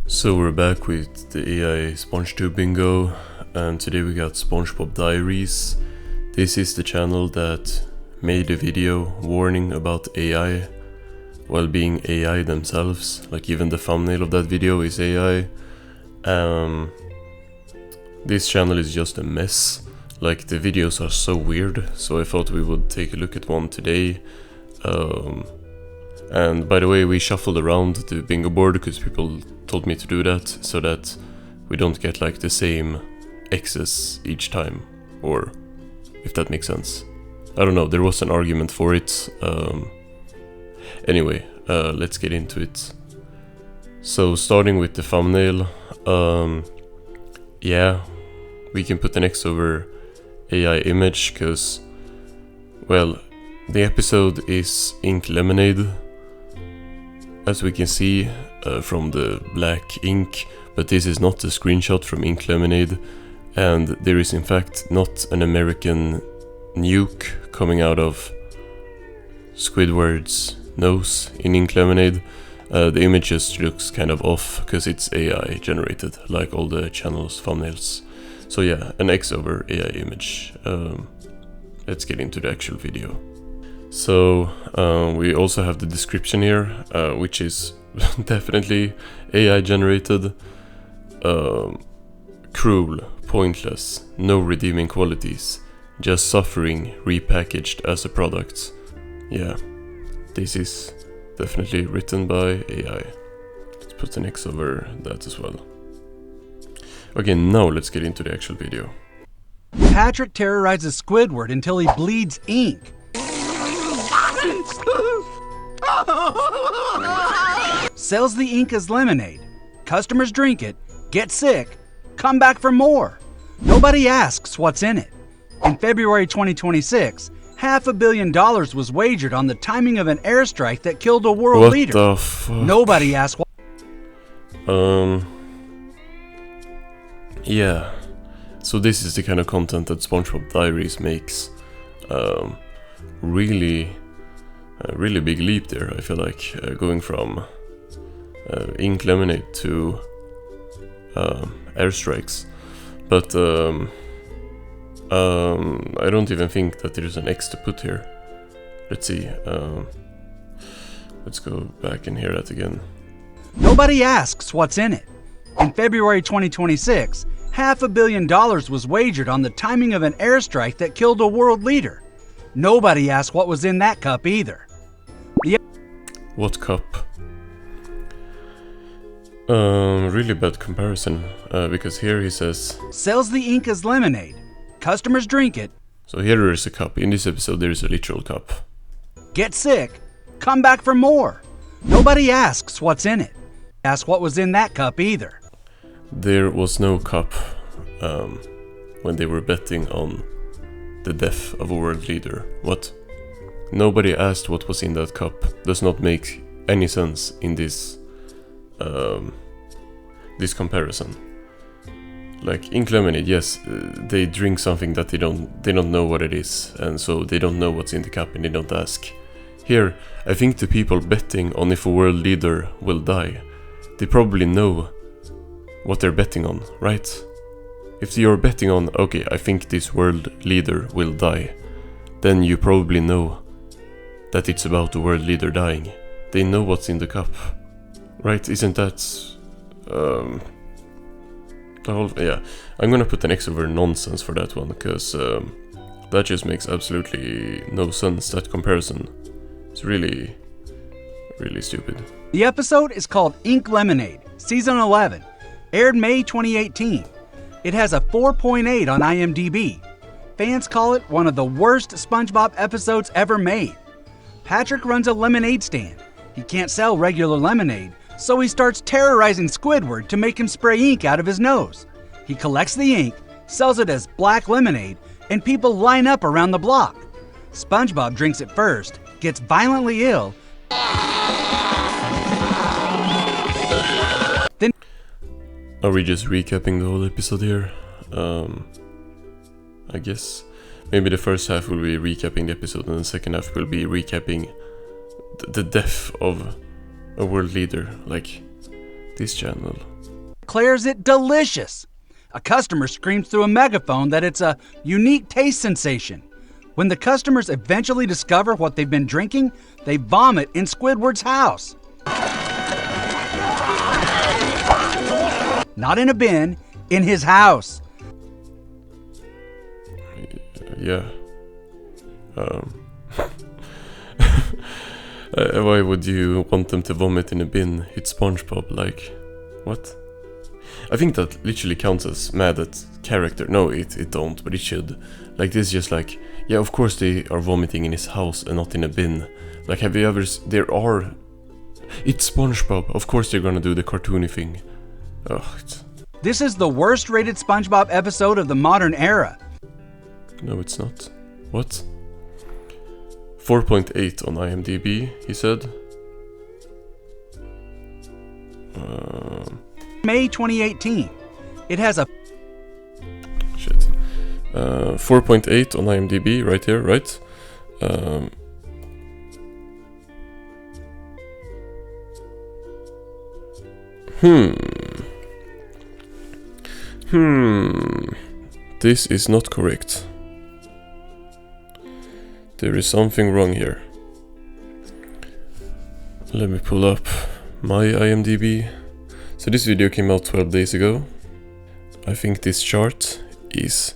So we're back with the AI SpongeTube bingo, and today we got SpongeBob Diaries. This is the channel that made a video warning about AI while being AI themselves. Like even the thumbnail of that video is AI. This channel is just a mess. Like the videos are so weird, so I thought we would take a look at one today. And by the way, we shuffled around the bingo board because people told me to do that, so that we don't get like the same X's each time, or if that makes sense. I don't know, there was an argument for it. Anyway, let's get into it. So starting with the thumbnail, yeah, we can put an X over AI image because, well, the episode is Ink Lemonade, as we can see from the black ink, but this is not a screenshot from Ink Lemonade, and there is in fact not an American nuke coming out of Squidward's nose in Ink Lemonade. The image just looks kind of off because it's AI generated, like all the channel's thumbnails. So yeah, an X over AI image. Let's get into the actual video. So we also have the description here, which is definitely AI generated. Cruel, pointless, no redeeming qualities, just suffering repackaged as a product. Yeah, this is definitely written by AI. Let's put an X over that as well. Okay, now let's get into the actual video. Patrick terrorizes Squidward until he bleeds ink. Sells the ink as lemonade. Customers drink it, get sick, come back for more. Nobody asks what's in it. In February 2026, $500 million was wagered on the timing of an airstrike that killed a world leader. What the fuck? Nobody asked what. Yeah. So this is the kind of content that SpongeBob Diaries makes. Really big leap there, I feel like, going from Ink Lemonade to airstrikes. But I don't even think that there's an X to put here. Let's see. Let's go back and hear that again. Nobody asks what's in it. In February 2026, $500 million was wagered on the timing of an airstrike that killed a world leader. Nobody asked what was in that cup either. What cup? Really bad comparison, because here he says sells the ink as lemonade. Customers drink it. So here there is a cup. In this episode there is a literal cup. Get sick, come back for more. Nobody asks what's in it. Ask what was in that cup either. There was no cup when they were betting on the death of a world leader. What? Nobody asked what was in that cup. Does not make any sense in this this comparison. Like Ink Lemonade, yes, they drink something that they don't know what it is, and so they don't know what's in the cup and they don't ask. Here, I think the people betting on if a world leader will die, they probably know what they're betting on, right? If you're betting on, okay, I think this world leader will die, then you probably know that it's about the world leader dying. They know what's in the cup, right? Isn't that the whole? Yeah, I'm gonna put an X over nonsense for that one, because that just makes absolutely no sense. That comparison is really stupid. The episode is called Ink Lemonade, Season 11, aired May 2018. It has a 4.8 on IMDb. Fans call it one of the worst SpongeBob episodes ever made. Patrick runs a lemonade stand. He can't sell regular lemonade, so he starts terrorizing Squidward to make him spray ink out of his nose. He collects the ink, sells it as black lemonade, and people line up around the block. SpongeBob drinks it first, gets violently ill, then... Are we just recapping the whole episode here? I guess. Maybe the first half will be recapping the episode and the second half will be recapping the death of a world leader. Like, This channel. Declares it delicious. A customer screams through a megaphone that it's a unique taste sensation. When the customers eventually discover what they've been drinking, they vomit in Squidward's house. Not in a bin, in his house. Yeah. Why would you want them to vomit in a bin? It's Spongebob, like, what? I think that literally counts as mad at character. No, it don't, but it should. Like, this is just like, yeah, of course they are vomiting in his house and not in a bin. Like, have you ever... It's Spongebob. Of course they're gonna do the cartoony thing. This is the worst rated SpongeBob episode of the modern era. No, it's not. What? 4.8 on IMDb, he said. May 2018. It has a... Shit. 4.8 on IMDb, right here, right? This is not correct. There is something wrong here. Let me pull up my IMDb. So this video came out 12 days ago. I think this chart is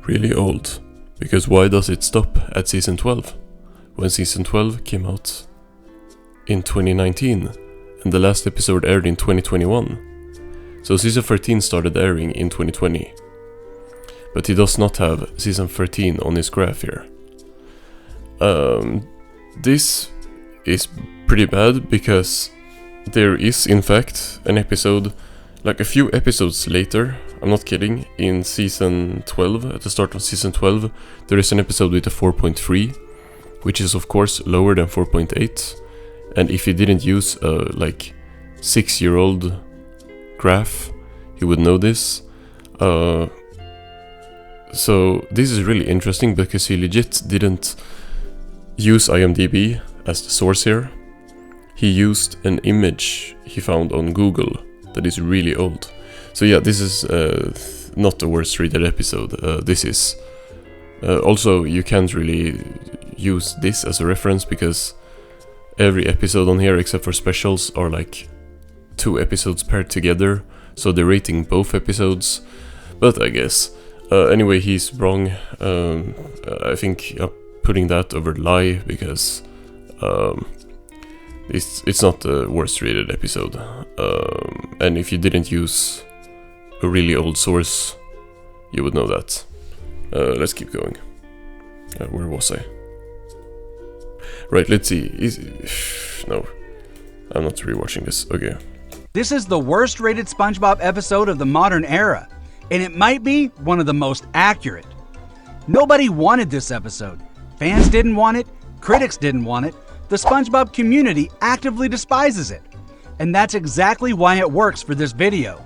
really old. Because why does it stop at season 12? When season 12 came out in 2019 and the last episode aired in 2021. So season 13 started airing in 2020. But he does not have season 13 on his graph here. This is pretty bad because there is in fact an episode, like a few episodes later, I'm not kidding, in season 12, at the start of season 12, there is an episode with a 4.3, which is of course lower than 4.8. And if he didn't use a like 6-year-old graph, he would know this. So this is really interesting because he legit didn't use IMDb as the source here. He used an image he found on Google that is really old. So yeah, this is not the worst rated episode. This is also, you can't really use this as a reference because every episode on here except for specials are like 2 episodes paired together, so they're rating both episodes. But I guess anyway, he's wrong. I think putting that over lie because it's not the worst rated episode. And if you didn't use a really old source, you would know that. Let's keep going. Where was I? Right, let's see. No, I'm not rewatching this. Okay. This is the worst rated SpongeBob episode of the modern era, and it might be one of the most accurate. Nobody wanted this episode. Fans didn't want it, critics didn't want it, the SpongeBob community actively despises it. And that's exactly why it works for this video.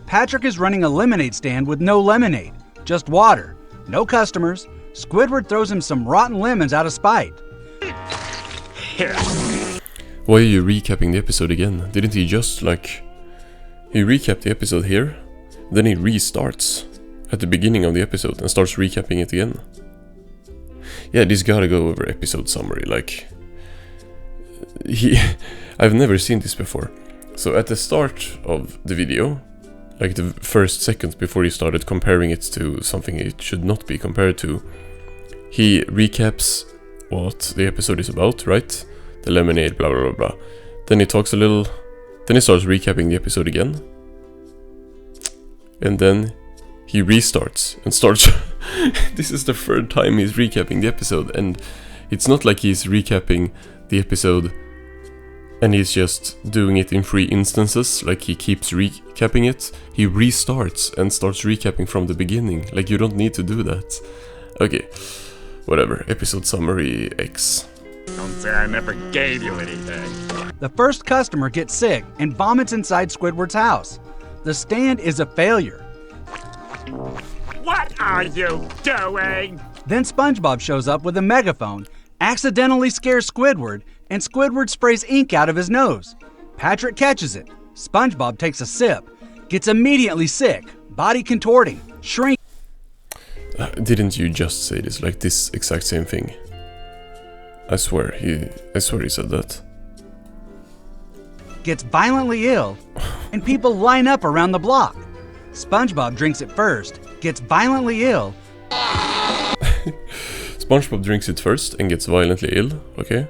Patrick is running a lemonade stand with no lemonade, just water, no customers. Squidward throws him some rotten lemons out of spite. Why are you recapping the episode again? Didn't he just he recapped the episode here, then he restarts at the beginning of the episode and starts recapping it again? Yeah, this gotta go over episode summary, I've never seen this before. So at the start of the video, like the first seconds before he started comparing it to something it should not be compared to, he recaps what the episode is about, right? The lemonade, blah blah blah blah. Then he talks a little, then he starts recapping the episode again. And then he restarts and starts... This is the third time he's recapping the episode, and it's not like he's recapping the episode and he's just doing it in 3 instances, like he keeps recapping it. He restarts and starts recapping from the beginning. Like, you don't need to do that. Okay, whatever. Episode summary X. Don't say I never gave you anything. The first customer gets sick and vomits inside Squidward's house. The stand is a failure. What are you doing? Then Spongebob shows up with a megaphone, accidentally scares Squidward, and Squidward sprays ink out of his nose. Patrick catches it. SpongeBob takes a sip, gets immediately sick, body contorting, shrinking. Didn't you just say this, like this exact same thing? I swear he said that. Gets violently ill, and people line up around the block. SpongeBob drinks it first, gets violently ill. SpongeBob drinks it first and gets violently ill, okay?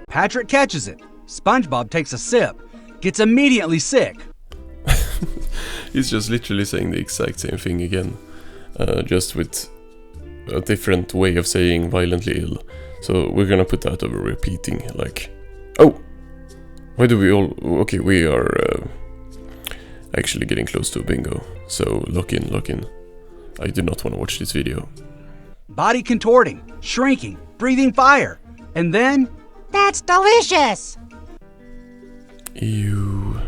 Patrick catches it. SpongeBob takes a sip, gets immediately sick. He's just literally saying the exact same thing again, just with a different way of saying violently ill. So we're gonna put that over repeating, like, oh, why do we all, okay, we are actually getting close to a bingo, so lock in. I do not want to watch this video. Body contorting, shrinking, breathing fire, and then, that's delicious! Ew.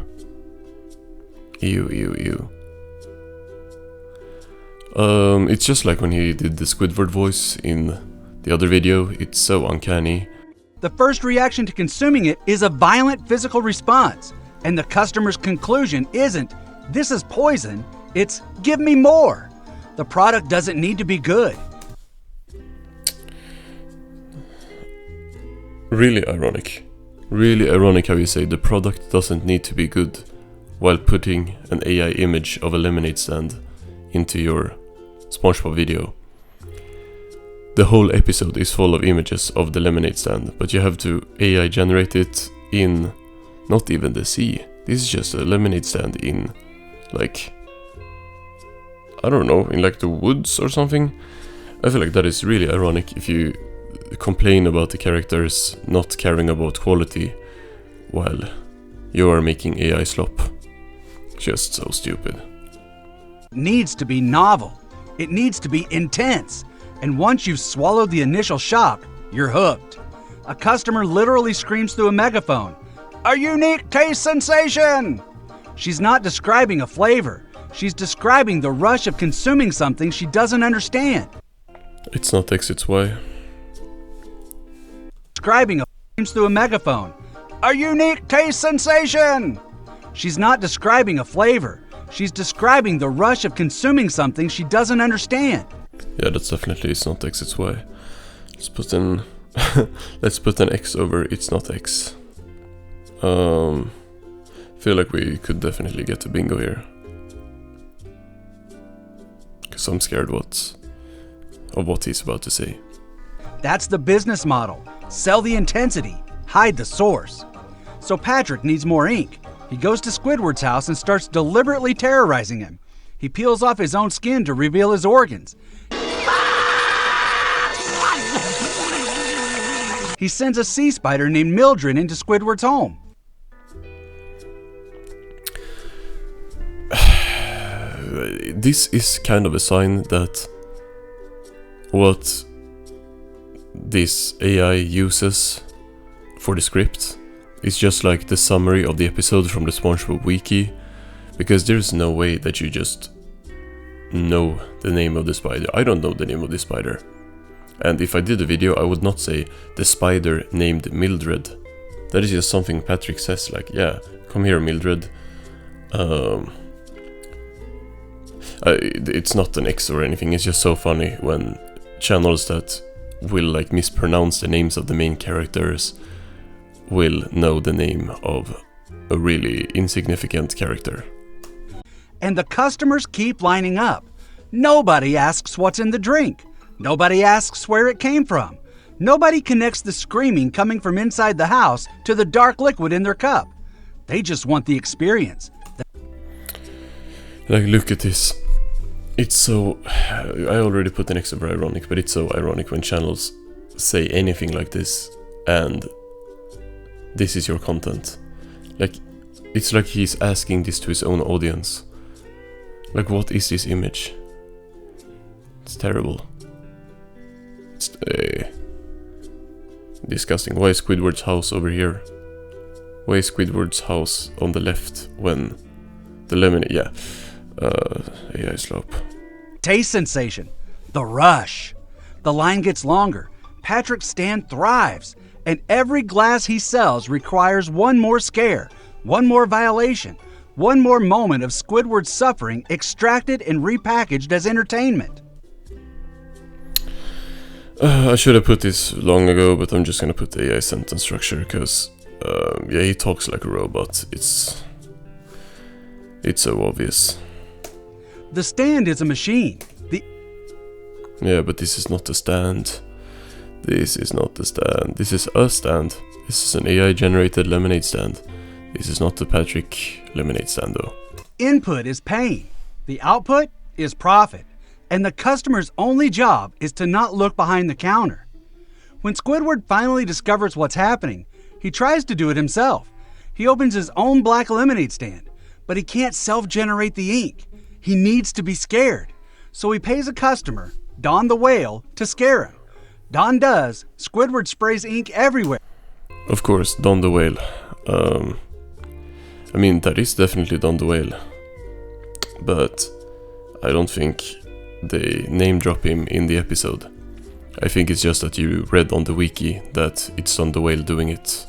It's just like when he did the Squidward voice in the other video. It's so uncanny. The first reaction to consuming it is a violent physical response, and the customer's conclusion isn't, this is poison, it's, give me more. The product doesn't need to be good. Really ironic. Really ironic how you say the product doesn't need to be good while putting an AI image of a lemonade stand into your Spongebob video. The whole episode is full of images of the lemonade stand, but you have to AI generate it in not even the sea. This is just a lemonade stand in, like, I don't know, in like the woods or something. I feel like that is really ironic if you complain about the characters not caring about quality while you are making AI slop. Just so stupid. Needs to be novel. It needs to be intense. And once you've swallowed the initial shock, you're hooked. A customer literally screams through a megaphone, "A unique taste sensation!" She's not describing a flavor. She's describing the rush of consuming something she doesn't understand. It's not X, it's Y. Describing screams through a megaphone, "A unique taste sensation!" She's not describing a flavor. She's describing the rush of consuming something she doesn't understand. Yeah, that's definitely it's not X, it's Y. Let's put an let's put an X over it's not X. Feel like we could definitely get a bingo here. Cause I'm scared of what he's about to say. That's the business model. Sell the intensity, hide the source. So Patrick needs more ink. He goes to Squidward's house and starts deliberately terrorizing him. He peels off his own skin to reveal his organs. He sends a sea spider named Mildred into Squidward's home. This is kind of a sign that what this AI uses for the script is just like the summary of the episode from the Spongebob wiki, because there's no way that you just know the name of the spider. I don't know the name of the spider. And if I did a video, I would not say the spider named Mildred. That is just something Patrick says, like, yeah, come here, Mildred. It's not an X or anything, it's just so funny when channels that will like mispronounce the names of the main characters will know the name of a really insignificant character. And the customers keep lining up. Nobody asks what's in the drink. Nobody asks where it came from. Nobody connects the screaming coming from inside the house to the dark liquid in their cup. They just want the experience. Like, look at this. It's so... I already put an X over ironic, but it's so ironic when channels say anything like this and this is your content. Like, it's like he's asking this to his own audience. Like, what is this image? It's terrible. It's disgusting. Why is Squidward's house over here? Why is Squidward's house on the left when the lemonade... Yeah. AI slope. Taste sensation. The rush. The line gets longer. Patrick's stand thrives. And every glass he sells requires one more scare, one more violation, one more moment of Squidward's suffering extracted and repackaged as entertainment. I should have put this long ago, but I'm just gonna put the AI sentence structure because, yeah, he talks like a robot. It's so obvious. The stand is a machine. Yeah, but this is not the stand. This is not the stand. This is a stand. This is an AI-generated lemonade stand. This is not the Patrick lemonade stand, though. Input is pain. The output is profit. And the customer's only job is to not look behind the counter. When Squidward finally discovers what's happening, he tries to do it himself. He opens his own black lemonade stand, but he can't self-generate the ink. He needs to be scared. So he pays a customer, Don the Whale, to scare him. Don does. Squidward sprays ink everywhere. Of course, Don the Whale. I mean, that is definitely Don the Whale. But I don't think they name drop him in the episode. I think it's just that you read on the wiki that it's Don the Whale doing it.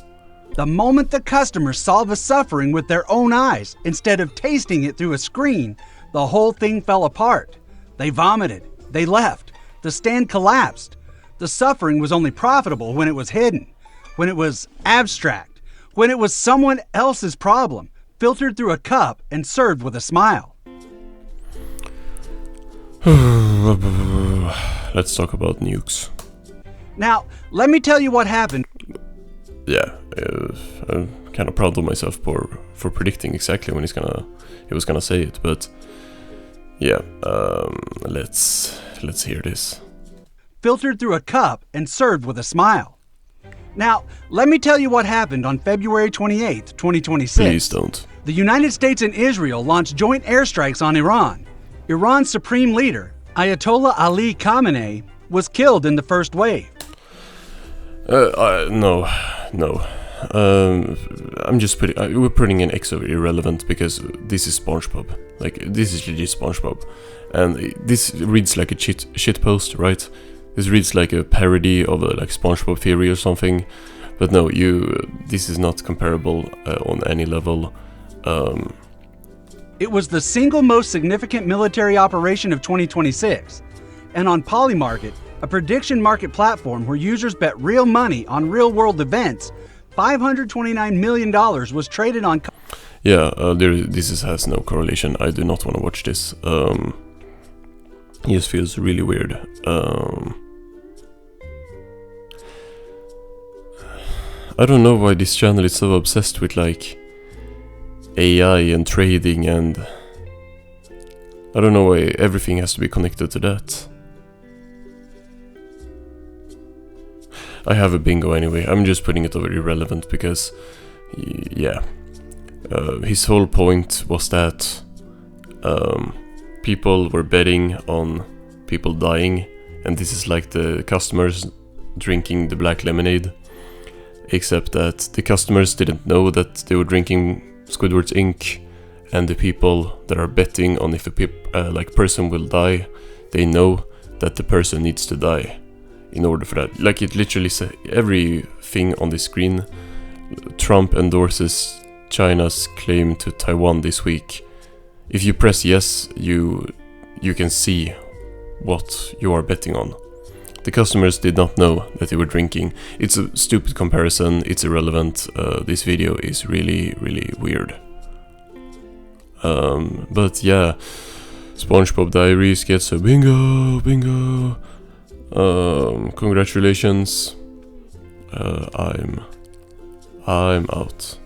The moment the customers saw the suffering with their own eyes, instead of tasting it through a screen, the whole thing fell apart. They vomited. They left. The stand collapsed. The suffering was only profitable when it was hidden, when it was abstract, when it was someone else's problem, filtered through a cup and served with a smile. Let's talk about nukes. Now, let me tell you what happened. Yeah, I'm kind of proud of myself for predicting exactly when he was gonna say it, but yeah, let's hear this. Filtered through a cup and served with a smile. Now, let me tell you what happened on February 28th, 2026. Please don't. The United States and Israel launched joint airstrikes on Iran. Iran's supreme leader, Ayatollah Ali Khamenei, was killed in the first wave. No. We're putting an X over irrelevant because this is Spongebob. Like, this is legit Spongebob. And this reads like a shit post, right? This reads like a parody of a like Spongebob theory or something. But no, this is not comparable on any level. It was the single most significant military operation of 2026. And on Polymarket, a prediction market platform where users bet real money on real-world events, $529 million was traded on... Yeah, this has no correlation. I do not want to watch this. It just feels really weird. I don't know why this channel is so obsessed with like AI and trading, and I don't know why everything has to be connected to that. I have a bingo anyway. I'm just putting it over irrelevant because, yeah, his whole point was that people were betting on people dying, and this is like the customers drinking the black lemonade, except that the customers didn't know that they were drinking Squidward's ink, and the people that are betting on if a person will die, they know that the person needs to die in order for that. Like, it literally says everything on the screen. Trump endorses China's claim to Taiwan this week. If you press yes, you can see what you are betting on. The customers did not know that they were drinking. It's a stupid comparison, it's irrelevant. This video is really, really weird. But yeah, SpongeBob Diaries gets a bingo. Congratulations. I'm out.